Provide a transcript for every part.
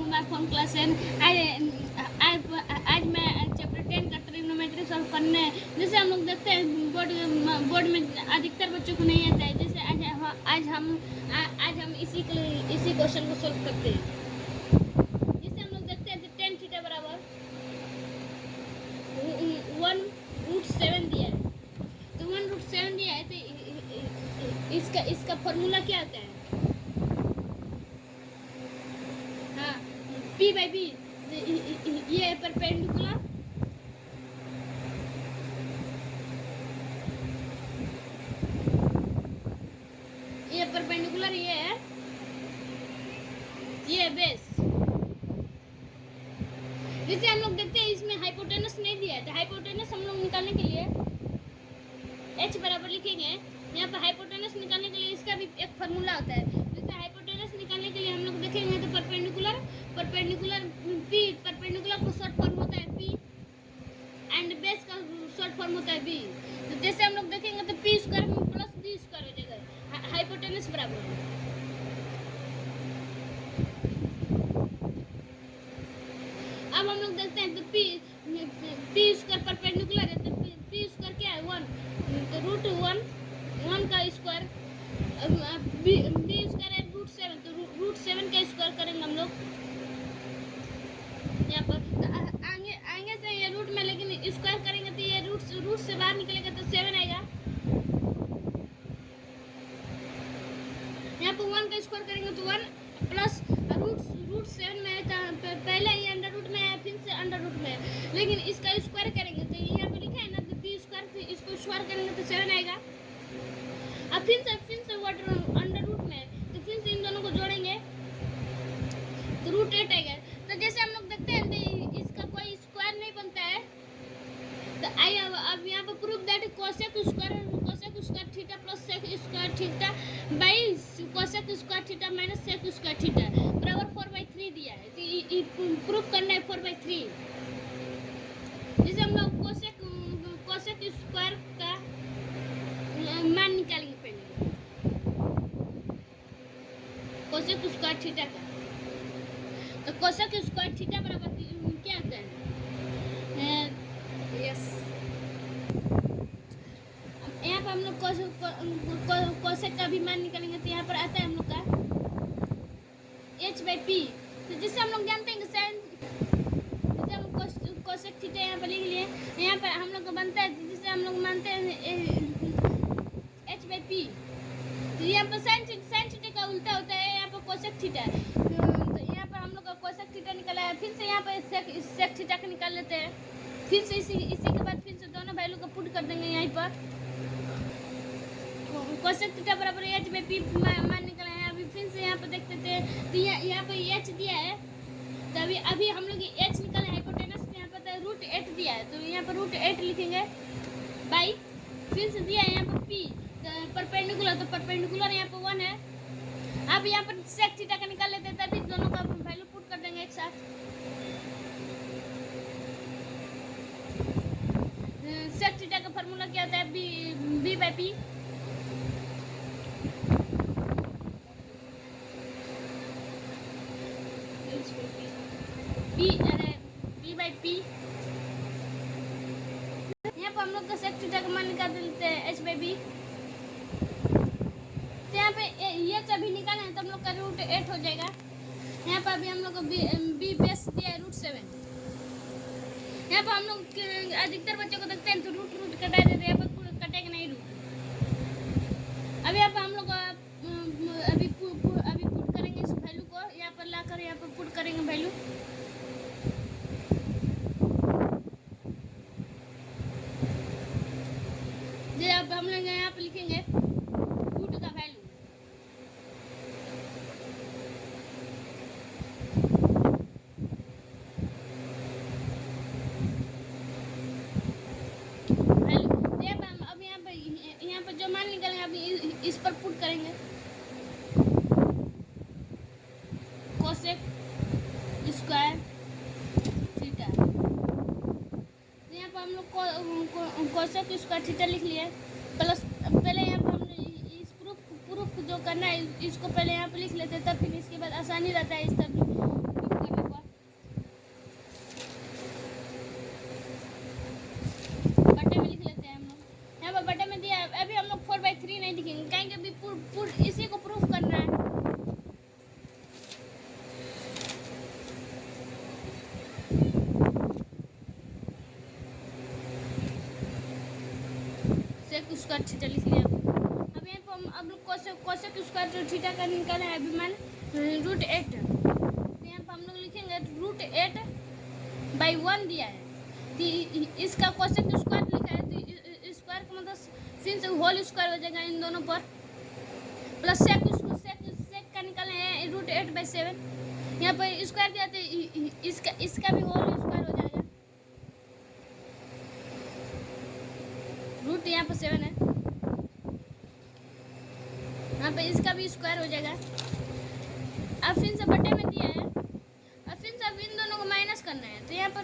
My form class 10। आज मैं chapter 10 का ट्रिग्नोमेट्री सॉल्व करने, जैसे हम लोग देखते हैं बोर्ड में अधिकतर बच्चों को नहीं आता है। जैसे आज हम इसी क्वेश्चन को सॉल्व करते हैं। जैसे हम लोग देखते हैं tan थीटा बराबर 1√7 दिया है, तो 1√7 दिया है, तो इसका फॉर्मूला क्या आता है? हाँ, P/B, ये है परपेंडिकुलर, ये परपेंडिकुलर, ये है बेस। जैसे हम लोग देखते हैं इसमें हाइपोटेनस नहीं दिया है, तो हाइपोटेनस हम लोग निकालने के लिए h बराबर लिखेंगे। यहाँ पर हाइपोटेनस निकालने के लिए इसका भी एक फार्मूला होता है। जैसे हाइपोटेनस निकालने के लिए हम लोग देखेंगे तो परपेंडिकुलर P, परपेंडिकुलर को शॉर्ट फॉर्म होता है P, एंड बेस का शॉर्ट फॉर्म होता है B। तो जैसे हम लोग देखेंगे तो P² प्लस B² हो जाएगा हाइपोटेनस बराबर। अब हम लोग देखते हैं तो P² परपेंडिकुलर है, तो P² क्या है? 1, तो √1 का स्क्वायर, B² है √7, तो √7 का स्क्वायर करेंगे हम लोग यहाँ पर। तो आगे से ये रूट में, लेकिन स्क्वायर करेंगे तो ये रूट से बाहर निकलेगा तो 7 आएगा। यहाँ पर 1 का स्क्वायर करेंगे तो 1 प्लस √7 में है, पहले ही अंडर रूट में है, फिर से अंडर रूट में है, लेकिन इसका स्क्वायर करेंगे तो यहाँ पे लिखा है ना तो B², तो इसको स्क्वायर करेंगे तो 7 आएगा। अब फिर से अंडर रूट में है, तो फिर से इन दोनों को जोड़ेंगे तो √8 आएगा। तो जैसे हम लोग देखते हैं तो इसका कोई स्क्वायर नहीं बनता है, तो अब यहाँ पर proof that cosec square theta plus sec square theta by cosec square theta minus sec square theta बराबर 4/3 दिया है, तो प्रूफ करना है 4/3। जैसे हम लोग कोसेक स्क्वायर का मान निकालेंगे पहले, कोसेक स्क्वायर थीटा का, तो कोसेक स्क्वायर थीटा बराबर क्या आता है? यस, यहाँ पर हम लोग कोसेक का भी मान निकालेंगे, तो यहाँ पर आता है हम लोग का h/p। तो जिससे हम लोग जानते हैं कि साइन, जैसे हम कोसेक थीटा यहाँ पर लिख लिए, यहाँ पर हम लोग को बनता है, जिससे हम लोग मानते हैं h/p। तो यहाँ पर साइन थीटा का उल्टा होता है, यहाँ पर कोसेक थीटा। तो यहाँ पर हम लोग का कोसेक थीटा निकला है, फिर से यहाँ पर सेक थीटा का निकाल लेते हैं, फिर से इसी के बाद फिर से दोनों वैल्यू को पुट कर देंगे यहीं पर। कोसेक थीटा बराबर h/p मान निकला है। अभी फिर से यहाँ पर देखते थे, तो यहाँ पर h दिया है, तो अभी हम लोग h निकाले हाइपोटेनस, यहाँ पर √8 दिया है, तो यहाँ पर √8 लिखेंगे बाई, फिर से दिया है यहाँ पर p, तो परपेंडिकुलर, तो परपेंडिकुलर यहाँ पर 1 है। अब यहाँ पर सेक थीटा का निकाल लेते हैं, तभी दोनों का वैल्यू पुट कर देंगे एक साथ। सेक थीटा का फार्मूला क्या होता है? B/P। B/P। यहाँ पर हम लोग का सेक थीटा का मान निकाल देते हैं h/b। तो यहाँ पे ये अभी निकाले हैं तो हम लोग का √8 हो जाएगा। यहाँ पर अभी हम लोग को B बेस दिया है √7। यहाँ पर हम लोग अधिकतर बच्चों को देखते हैं तो रूट कटा देते हैं, यहाँ पर कटेगा नहीं रूट। अभी यहाँ पर हम लोग अभी पुट करेंगे इस वैल्यू को, यहाँ पर लाकर यहाँ पर पुट करेंगे वैल्यू। अब हम लोग यहाँ पर लिखेंगे रूट का वैल्यू, अब यहाँ पर जो मान निकालेंगे अभी इस पर पुट करेंगे। कोसेक स्क्वायर थीटा, यहाँ पर हम लोग कोसेक स्क्वायर थीटा लिख लिए, प्लस पहले यहाँ पर हमने इस प्रूफ जो करना है इसको पहले यहाँ पर लिख लेते हैं, तब फिर इसके बाद आसानी रहता है इस तरह स्क्वायर थीटा लिख लिया। अब यहाँ पर हम अब लोग कोसेक स्क्वायर थीटा का निकाले हैं अभी मान √8। तो यहाँ पर हम लोग लिखेंगे √8/1 दिया है, तो इसका कोसेक स्क्वायर लिखा है, तो स्क्वायर का मतलब फिर से होल स्क्वायर हो जाएगा इन दोनों पर, प्लस सेक का निकाले हैं √8/7। यहाँ पर स्क्वायर दिया तो इसका भी होल स्क्वायर हो जाएगा, रूट यहाँ पर 7 है, यहाँ पे इसका भी स्क्वायर हो जाएगा। अब फिर से बटे में दिया है, अब फिर से अब इन दोनों को माइनस करना है, तो यहाँ पर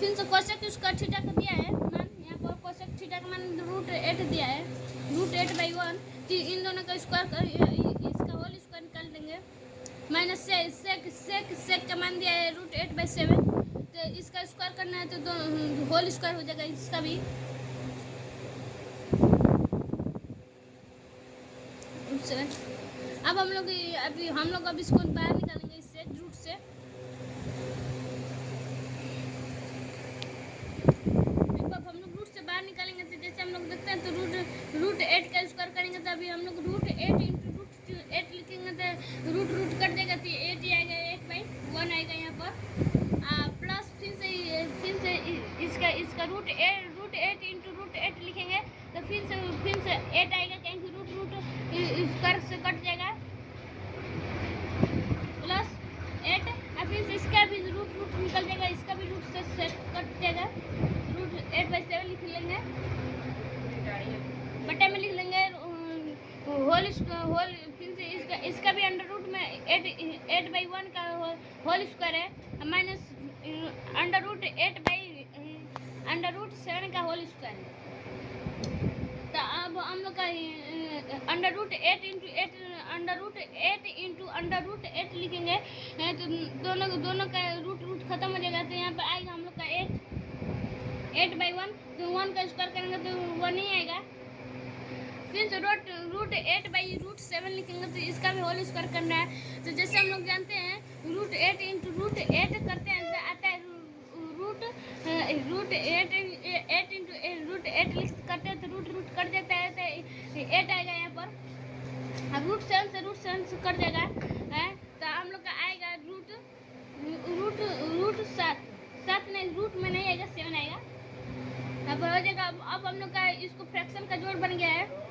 फिर से कोसेक स्क्वायर थीटा का दिया है मान, यहाँ पर कोसेक थीटा का मान √8 दिया है, √8/1, तो इन दोनों का स्क्वायर इसका होल स्क्वायर निकाल देंगे, माइनस सेक का मान दिया है √8/7, तो इसका स्क्वायर करना है तो होल स्क्वायर हो जाएगा इसका भी। अब हम लोग अब इसको बाहर निकालेंगे इससे रूट से। अब हम लोग रूट से बाहर निकालेंगे तो जैसे हम लोग देखते हैं तो √8 का स्क्वायर करेंगे तो अभी हम लोग √8 × √8 लिखेंगे तो रूट कट जाएगा, तो 8 ही आएगा, 8/1 आएगा यहाँ पर, प्लस फिर से इसका √8 × √8 लिखेंगे तो फिर से 8 आएगा, क्योंकि रूट स्क्वायर से कट जाएगा, प्लस 8, और फिर से इसका भी रूट निकल जाएगा, इसका भी रूट से कट जाएगा, √8/7 लिख लेंगे, बटे में लिख लेंगे होल, फिर से इसका भी अंडर रूट में 8/1 का होल स्क्वायर है, माइनस √7 का होल स्क्वायर है। तो अब हम लोग का √8 × √8 लिखेंगे तो दोनों का रूट खत्म हो जाएगा, तो यहाँ पर आएगा हम लोग का 8/1, तो 1 का स्क्वायर करेंगे तो 1 ही आएगा, फिर से √8/√7 लिखेंगे तो इसका भी होल स्क्वायर करना है। तो जैसे हम लोग जानते हैं √8 × √8 करते हैं तो आता है √8 करते हैं तो रूट कट जाता है, तो 8 आएगा यहाँ पर। अब √7 से कट जाएगा है, तो हम लोग का आएगा √7 नहीं, रूट में नहीं आएगा, 7 आएगा, अब हो जाएगा। अब हम लोग का इसको फ्रैक्शन का जोड़ बन गया है।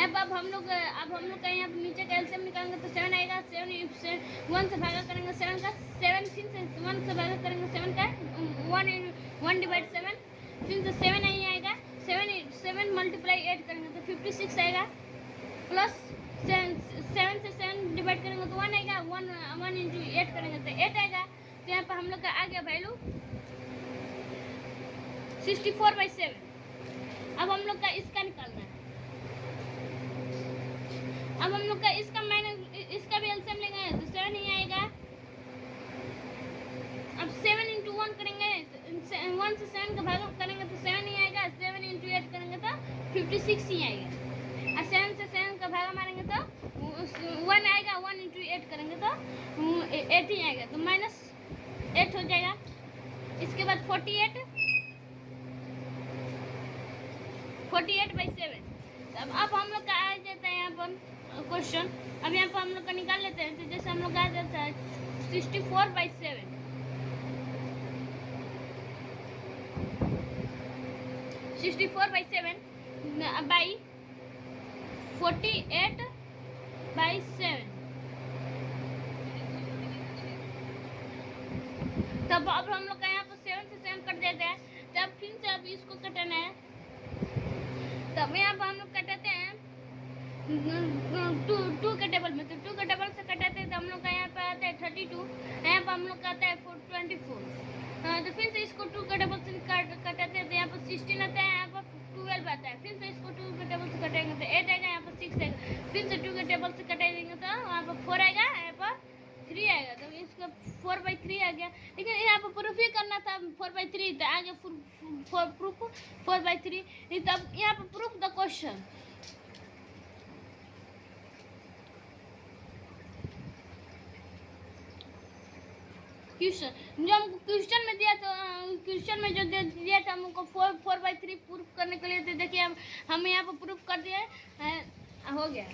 अब हम लोग का यहाँ नीचे का एलसीएम निकालेंगे तो 7 आएगा, 7 से 1 से भागा करेंगे 7 का, 7 फिर से 1 से भागा करेंगे 7 का, 1/7, फिर से 7 नहीं आएगा, 7 मल्टीप्लाई 8 करेंगे तो 56 आएगा, प्लस 7 से 7 डिवाइड करेंगे तो 1 आएगा, 1 × 8 करेंगे तो 8 आएगा, तो यहाँ पर हम लोग का आ गया वैल्यू 64/7। अब हम लोग का इसका निकालना है, अब हम लोग का इसका इसका भी एलसीएम लेंगे तो 7 ही आएगा। अब 7 × 1 करेंगे, 1 से 7 का भाग करेंगे तो 7 ही आएगा, 7 × 8 करेंगे तो 56 ही आएगा, और 7 से 7 का भाग मारेंगे तो 1 आएगा, 1 × 8 करेंगे तो 8 ही आएगा, तो -8 हो जाएगा। इसके बाद 48/7। अब हम लोग का आ जाता है यहाँ पर क्वेश्चन, अब यहाँ पर हम लोग का निकाल लेते हैं, तो जैसे हम लोग आ जाता है 64/7, 64/7 बाई 48/7। तब अब हम लोग का यहाँ पर 7 से 7 कट जाता है, तब फिर से अब इसको कटाना है, तब यहाँ पर हम लोग कटाते हैं 2 के टेबल में, तो 2 के टेबल से कटाते हैं तो हम लोग का यहाँ पे आता है 32, यहाँ पर हम लोग का आता है 24, तो फिर से इसको 2 के टेबल से कटाते हैं तो यहाँ पर 16 आता है, यहाँ पर 12 आता है, फिर से इसको 2 के टेबल से कटाएंगे तो 8 आएगा, यहाँ पर 6 आएगा, फिर से 2 के टेबल से कटाएंगे तो यहाँ पर 4 आएगा, यहाँ पर 3 आएगा, तो इसका 4/3 आ गया। लेकिन यहाँ पर प्रूफ ही करना था 4/3, तो आगे प्रूफ 4/3, तब यहाँ पर प्रूफ द क्वेश्चन। क्वेश्चन जो हमको क्वेश्चन में दिया तो क्वेश्चन में जो दिया था हमको 4/3 प्रूफ करने के लिए, तो देखिए अब हम यहाँ पर प्रूफ कर दिए, हो गया।